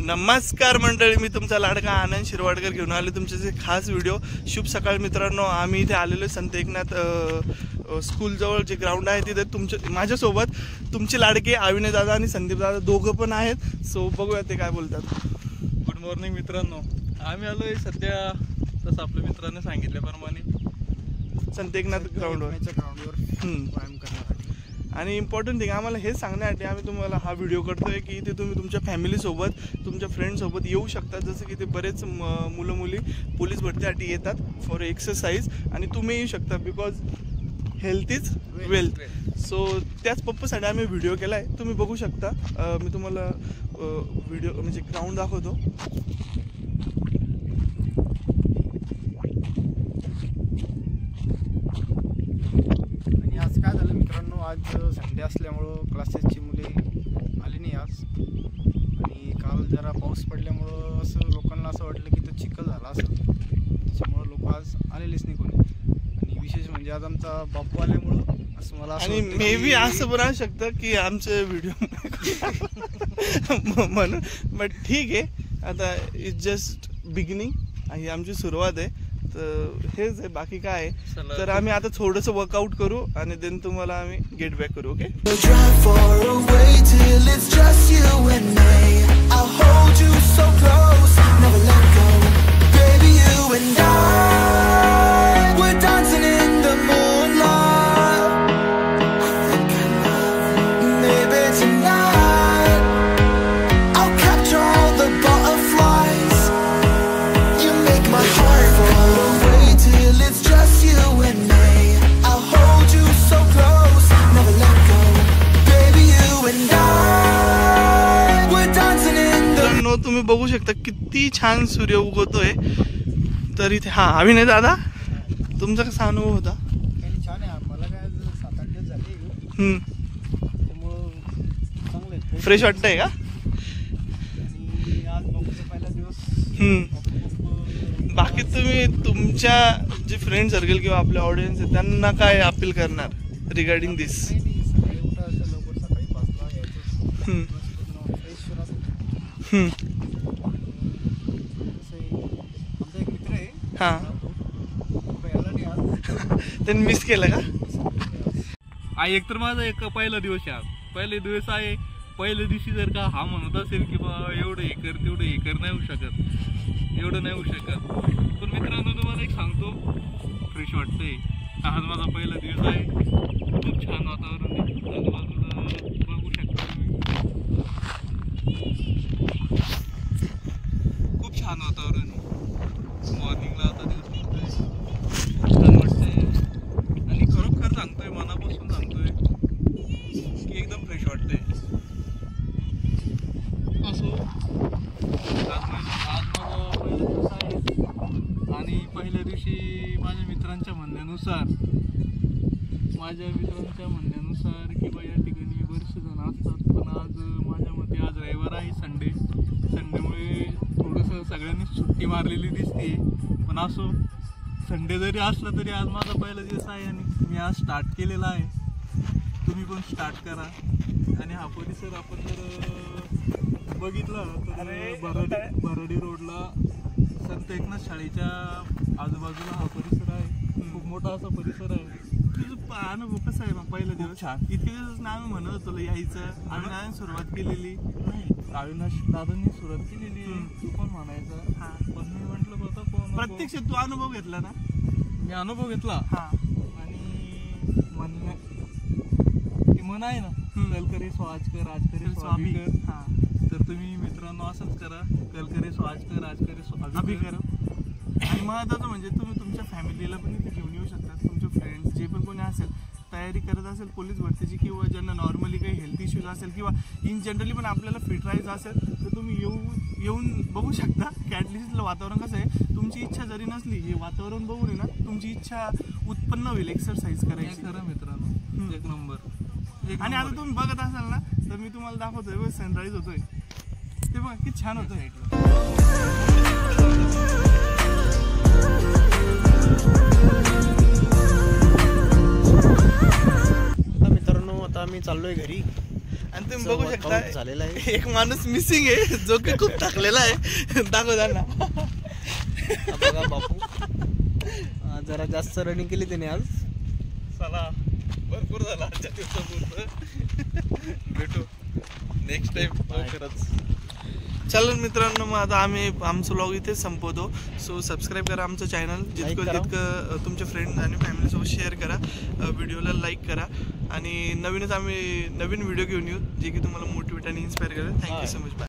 नमस्कार मंडळी, मी तुमचा लाडका आनंद शिरवाडकर घेऊन आलो तुमचे खास व्हिडिओ. शुभ सकाळ मित्रांनो. आम्ही इथे आलेलो संत एकनाथ स्कूल जवळ जे ग्राउंड आहे तिथे माझ्यासोबत तुमचे लाडके अविनाश दादा आणि संदीप दादा दोघं पण आहेत. सो बघूया ते काय बोलतात. गुड मॉर्निंग मित्रांनो. आम्ही आलोय सध्या तसं आपल्या मित्रांनी सांगितल्याप्रमाणे संत एकनाथ ग्राउंडवर व्यायाम करण्यासाठी. आणि इम्पॉर्टंट थिंग आम्हाला हे सांगण्यासाठी आम्ही तुम्हाला हा व्हिडिओ करतोय की इथे तुम्ही तुमच्या फॅमिलीसोबत तुमच्या फ्रेंडसोबत येऊ शकता. जसं की ते बरेच मुलं मुली पोलीस भरतीसाठी येतात फॉर एक्सरसाइज आणि तुम्ही येऊ शकता because health is wealth. So त्याच पप्पासाठी आम्ही व्हिडिओ केला आहे. तुम्ही बघू शकता. मी तुम्हाला व्हिडिओ म्हणजे ग्राउंड दाखवतो. आज काय झालं मित्रांनो, आज संडे असल्यामुळं क्लासेसची मुले आली नाही आज. आणि काल जरा पाऊस पडल्यामुळं असं लोकांना असं वाटलं की तो चिखल झाला असेल, त्याच्यामुळं लोक आज आलेलेच नाही कोणी. आणि विशेष म्हणजे आज आमचा बापू आल्यामुळं असं मला आणि मे बी असं पण असू शकतं की आमचे व्हिडिओ म्हणून. बट ठीक आहे, आता इट्स जस्ट बिगिनिंग. ही आमची सुरुवात आहे. तर हेच आहे, बाकी काय आहे. तर आम्ही आता थोडंसं वर्कआउट करू आणि देन तुम्हाला आम्ही गेट बॅक करू. ओके. तुम्ही बघू शकता किती छान सूर्य उगवतोय. तर इथे अभिनय दादा, तुमचा कसा अनुभव होता? छान आहे. मला काय 7-8 दिवस झाले, चांगलं फ्रेश वाटतंय का? आणि आज बापूचा पहिला दिवस. बाकी तुम्ही तुमच्या जे फ्रेंड सर्कल किंवा आपल्या ऑडियन्स आहे त्यांना काय अपील करणार रिगार्डिंग दिस? सकाळी उठायचं लवकर, सकाळी 5ला यायचं. त्यांनी मिस केलं का? एक तर माझा एक पहिला दिवस आहे आज. पहिले दिवस आहे. पहिल्या दिवशी जर का हा म्हणत असेल की बा एवढं हे कर तेवढं हे कर, नाही होऊ शकत, एवढं नाही होऊ शकत. पण मित्रांनो तुम्हाला एक सांगतो, फ्रेश वाटतंय. आज माझा पहिला दिवस आहे. खूप छान वातावरण आहे. आजूबाजूला बघू शकता तुम्ही, खूप छान वातावरण आहे. मॉर्निंगला आता दिवस पडतोय, खूप छान वाटतंय. आणि खरोखर सांगतोय, मनापासून सांगतोय की एकदम फ्रेश वाटतंय. असो, आज माझा पहिला दिवस आहे. आणि पहिल्या दिवशी माझ्या मित्रांच्या म्हणण्यानुसार की बा या ठिकाणी बरेचसे जण असतात. पण आज माझ्या मते आज रविवार आहे, संडेमुळे थोडंसं सगळ्यांनी सुट्टी मारलेली दिसते. पण असो, संडे जरी असला तरी आज माझा पहिला दिवस आहे आणि मी आज स्टार्ट केलेला आहे. तुम्ही पण स्टार्ट करा. आणि हा परिसर आपण जर बघितला तर भराडी रोडला संत एकनाथ शाळेच्या आजूबाजूला हा परिसर आहे. खूप मोठा असा परिसर आहे. तुझं अनुभव कसा आहे मग पहिला दिवस? छान. इतके दिवस ना आम्ही म्हणत होतो यायचं. आम्ही सुरुवात केलेली नाही, अविनाश दादांनी सुरुवात केलेली. तू पण म्हणायचं. पण मी म्हटलं बघा प्रत्यक्ष तू अनुभव घेतला ना? मी अनुभव घेतला. आणि मन आहे ना, कल करे सो आज कर, आज करे सो अभी कर. तर तुम्ही मित्रांनो असंच करा. कल करे सो आज कर, आज करे सो अभी कर. आणि महत्त्वाचं म्हणजे तुम्ही तुमच्या फॅमिलीला पण इथे घेऊन येऊ शकता. तुमचे फ्रेंड्स जे पण कोणी असेल, तयारी करत असेल पोलीस भरतीची, किंवा ज्यांना नॉर्मली काही हेल्थ इश्यूज असेल, किंवा इन जनरली पण आपल्याला फिट राहायचं असेल, तर तुम्ही येऊन बघू शकता की ॲटलिस्ट वातावरण कसं आहे. तुमची इच्छा जरी नसली, हे वातावरण बघून ना तुमची इच्छा उत्पन्न होईल एक्सरसाइज करायची. खरं मित्रांनो, एक नंबर. आणि आता तुम्ही बघत असाल ना, तर मी तुम्हाला दाखवतोय सनराईज होतोय. ते बघा किती छान होतं. मित्रांनो, आता आम्ही चाललोय घरी. आणि तुम्ही बघू शकता झालेला आहे. एक माणूस मिसिंग आहे जो की खूप थकलेला आहे. दाखव त्यांना. हा बघा बापू जरा जास्त रनिंग केली त्याने आज. चला भरपूर झाला आजच्या दिवसापुरतं. भेटू नेक्स्ट टाइम लवकरच. चला मित्रांनो, मग आता आम्ही आमचं व्लॉग इथेच संपवतो. सो सबस्क्राईब करा आमचं चॅनल, जितकं तुमच्या फ्रेंड्स आणि फॅमिलीसोबत शेअर करा, व्हिडिओला लाईक करा आणि नवीनच आम्ही नवीन व्हिडिओ घेऊन येऊ जे की तुम्हाला मोटिवेट आणि इन्स्पायर करेल. Thank you so much. बाय.